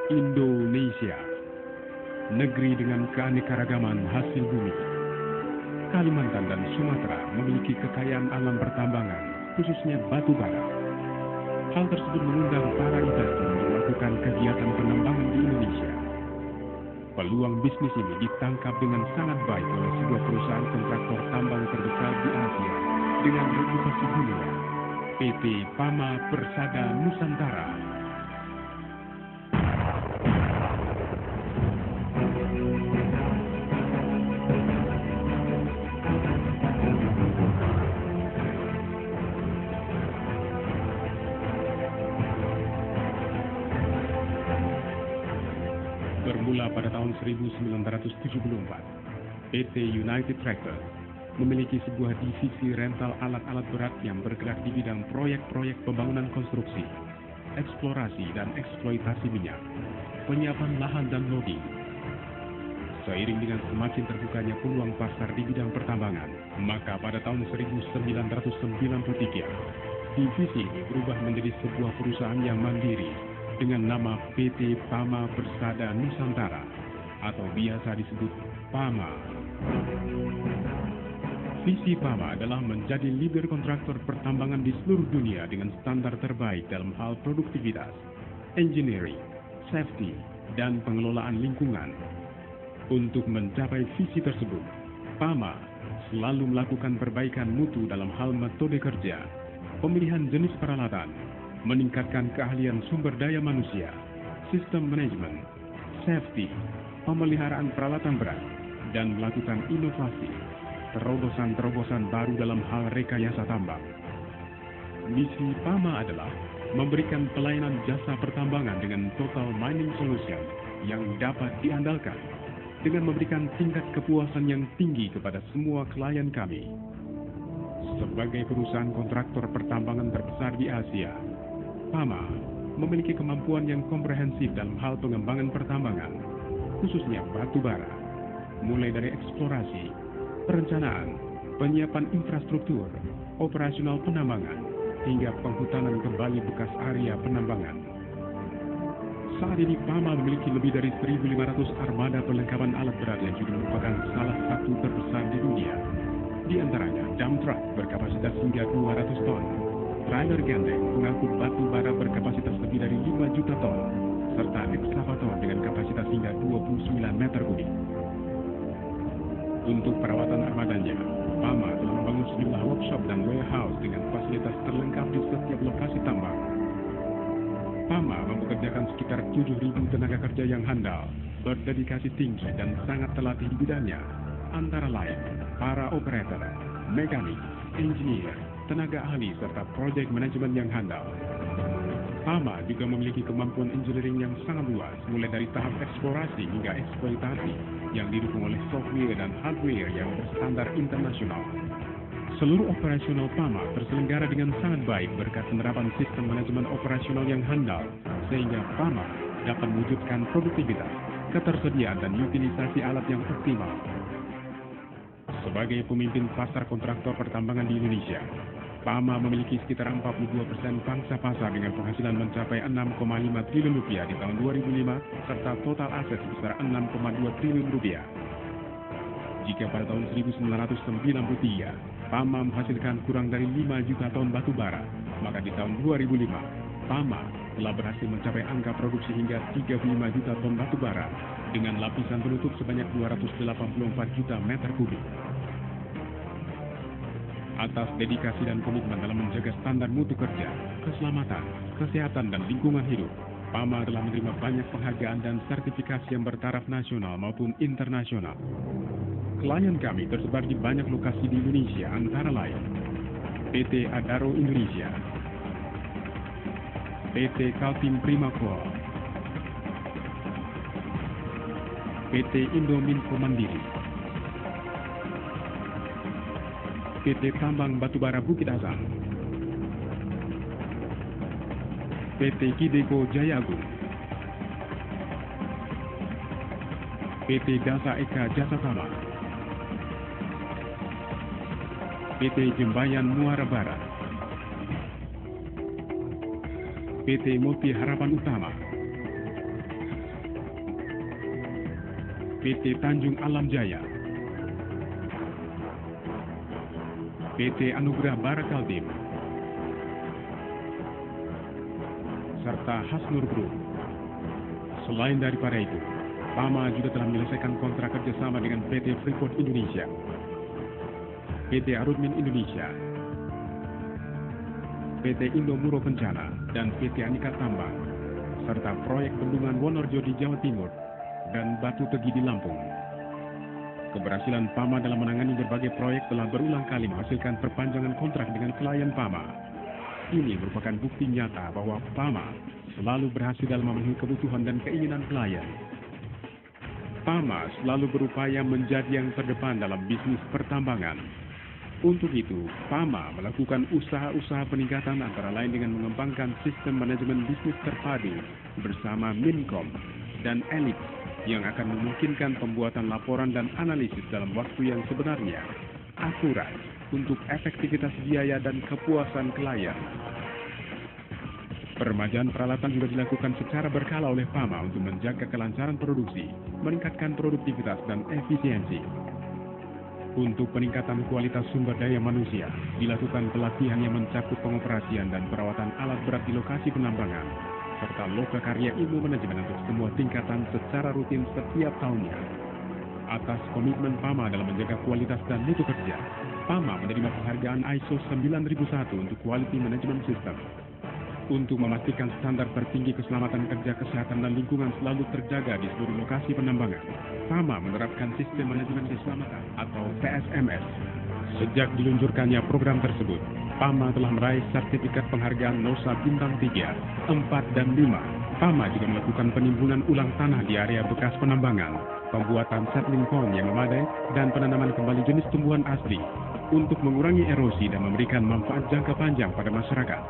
Indonesia, negeri dengan keanekaragaman hasil bumi. Kalimantan dan Sumatera memiliki kekayaan alam pertambangan, khususnya batu bara. Hal tersebut mengundang para investor untuk melakukan kegiatan penambangan di Indonesia. Peluang bisnis ini ditangkap dengan sangat baik oleh sebuah perusahaan kontraktor tambang terbesar di Asia dengan reputasi dunia, PT Pama Persada Nusantara. Bermula pada tahun 1974, PT United Tractor memiliki sebuah divisi rental alat-alat berat yang bergerak di bidang proyek-proyek pembangunan konstruksi, eksplorasi dan eksploitasi minyak, penyiapan lahan dan logging. Seiring dengan semakin terbukanya peluang pasar di bidang pertambangan, maka pada tahun 1993, divisi ini berubah menjadi sebuah perusahaan yang mandiri dengan nama PT Pama Persada Nusantara atau biasa disebut Pama. Visi Pama adalah menjadi leader kontraktor pertambangan di seluruh dunia dengan standar terbaik dalam hal produktivitas, engineering, safety, dan pengelolaan lingkungan. Untuk mencapai visi tersebut, Pama selalu melakukan perbaikan mutu dalam hal metode kerja, pemilihan jenis peralatan, meningkatkan keahlian sumber daya manusia, sistem manajemen, safety, pemeliharaan peralatan berat, dan melakukan inovasi, terobosan-terobosan baru dalam hal rekayasa tambang. Misi Pama adalah memberikan pelayanan jasa pertambangan dengan total mining solution yang dapat diandalkan dengan memberikan tingkat kepuasan yang tinggi kepada semua klien kami. Sebagai perusahaan kontraktor pertambangan terbesar di Asia, Pama memiliki kemampuan yang komprehensif dalam hal pengembangan pertambangan, khususnya batu bara, mulai dari eksplorasi, perencanaan, penyiapan infrastruktur, operasional penambangan, hingga penghutanan kembali bekas area penambangan. Saat ini Pama memiliki lebih dari 1.500 armada perlengkapan alat berat yang juga merupakan salah satu terbesar di dunia. Di antaranya dump truck berkapasitas hingga 200 ton, trailer gandeng pengangkut batu bara berkapasitas lebih dari 5 juta ton, serta ekskavator dengan kapasitas hingga 29 meter kubik. Untuk perawatan armadanya, Pama telah membangun sejumlah workshop dan warehouse dengan fasilitas terlengkap di setiap lokasi tambang. Pama mempekerjakan sekitar 7.000 tenaga kerja yang handal, berdedikasi tinggi dan sangat terlatih di bidangnya, antara lain para operator, mekanik, engineer, tenaga ahli, serta project manajemen yang handal. Pama juga memiliki kemampuan engineering yang sangat luas, mulai dari tahap eksplorasi hingga eksploitasi, yang didukung oleh software dan hardware yang berstandar internasional. Seluruh operasional Pama terselenggara dengan sangat baik berkat penerapan sistem manajemen operasional yang handal, sehingga Pama dapat mewujudkan produktivitas, ketersediaan, dan utilisasi alat yang optimal. Sebagai pemimpin pasar kontraktor pertambangan di Indonesia, Pama memiliki sekitar 42% pangsa pasar dengan penghasilan mencapai 6,5 triliun rupiah di tahun 2005, serta total aset sebesar 6,2 triliun rupiah. Jika pada tahun 1993, Pama menghasilkan kurang dari 5 juta ton batu bara, maka di tahun 2005, Pama telah berhasil mencapai angka produksi hingga 35 juta ton batu bara dengan lapisan penutup sebanyak 284 juta meter kubik. Atas dedikasi dan komitmen dalam menjaga standar mutu kerja, keselamatan, kesehatan, dan lingkungan hidup, Pama telah menerima banyak penghargaan dan sertifikasi yang bertaraf nasional maupun internasional. Klien kami tersebar di banyak lokasi di Indonesia, antara lain PT Adaro Indonesia, PT Kaltim Primakol, PT Indominfo Mandiri, PT Tambang Batubara Bukit Asam, PT Kideko Jaya Agung, PT Dasa Eka Jasa Sama, PT Jembayan Muara Barat, PT Multi Harapan Utama, PT Tanjung Alam Jaya, PT Anugerah Barakaltim, serta Hasnur Group. Selain daripada itu, PAMA juga telah menyelesaikan kontrak kerjasama dengan PT Freeport Indonesia, PT Arutmin Indonesia, PT Indomuro Kencana, dan PT Anika Tambang, serta proyek bendungan Wonorejo di Jawa Timur dan Batu Tegi di Lampung. Keberhasilan PAMA dalam menangani berbagai proyek telah berulang kali menghasilkan perpanjangan kontrak dengan klien PAMA. Ini merupakan bukti nyata bahwa PAMA selalu berhasil dalam memenuhi kebutuhan dan keinginan klien. PAMA selalu berupaya menjadi yang terdepan dalam bisnis pertambangan. Untuk itu, PAMA melakukan usaha-usaha peningkatan antara lain dengan mengembangkan sistem manajemen bisnis terpadu bersama Minkom dan Elite yang akan memungkinkan pembuatan laporan dan analisis dalam waktu yang sebenarnya, akurat, untuk efektivitas biaya dan kepuasan klien. Peremajaan peralatan juga dilakukan secara berkala oleh PAMA untuk menjaga kelancaran produksi, meningkatkan produktivitas dan efisiensi. Untuk peningkatan kualitas sumber daya manusia, dilakukan pelatihan yang mencakup pengoperasian dan perawatan alat berat di lokasi penambangan, serta loka karya ilmu manajemen untuk semua tingkatan secara rutin setiap tahunnya. Atas komitmen PAMA dalam menjaga kualitas dan mutu kerja, PAMA menerima penghargaan ISO 9001 untuk Quality Management System. Untuk memastikan standar tertinggi keselamatan kerja, kesehatan, dan lingkungan selalu terjaga di seluruh lokasi penambangan, PAMA menerapkan sistem manajemen keselamatan atau PSMS. Sejak diluncurkannya program tersebut, PAMA telah meraih sertifikat penghargaan NOSA Bintang 3, 4, dan 5. PAMA juga melakukan penimbunan ulang tanah di area bekas penambangan, pembuatan settling pond yang memadai, dan penanaman kembali jenis tumbuhan asli untuk mengurangi erosi dan memberikan manfaat jangka panjang pada masyarakat.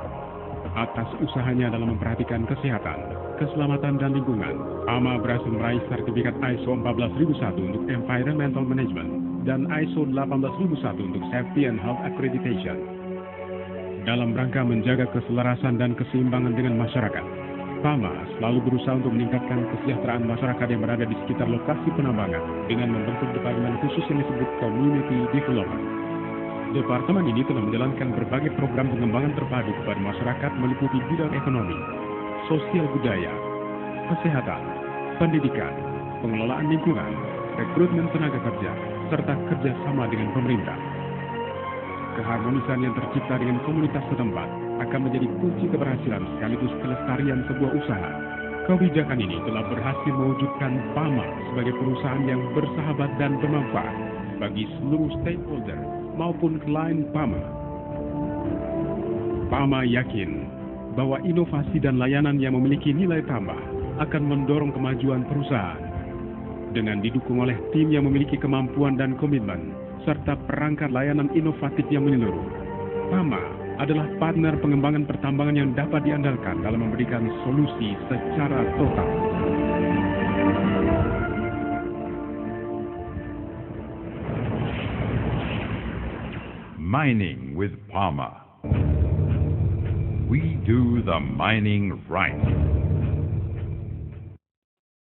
Atas usahanya dalam memperhatikan kesehatan, keselamatan, dan lingkungan, PAMA berhasil meraih sertifikat ISO 14001 untuk Environmental Management dan ISO 18001 untuk Safety and Health Accreditation. Dalam rangka menjaga keselarasan dan keseimbangan dengan masyarakat, PAMA selalu berusaha untuk meningkatkan kesejahteraan masyarakat yang berada di sekitar lokasi penambangan dengan membentuk departemen khusus yang disebut Community Development. Departemen ini telah menjalankan berbagai program pengembangan terpadu kepada masyarakat meliputi bidang ekonomi, sosial budaya, kesehatan, pendidikan, pengelolaan lingkungan, rekrutmen tenaga kerja, serta kerjasama dengan pemerintah. Keharmonisan yang tercipta dengan komunitas setempat akan menjadi kunci keberhasilan sekaligus kelestarian sebuah usaha. Kebijakan ini telah berhasil mewujudkan PAMA sebagai perusahaan yang bersahabat dan bermanfaat bagi seluruh stakeholder maupun klien PAMA. PAMA yakin bahwa inovasi dan layanan yang memiliki nilai tambah akan mendorong kemajuan perusahaan. Dengan didukung oleh tim yang memiliki kemampuan dan komitmen, serta perangkat layanan inovatif yang menyeluruh, PAMA adalah partner pengembangan pertambangan yang dapat diandalkan dalam memberikan solusi secara total. Mining with PAMA. We do the mining right.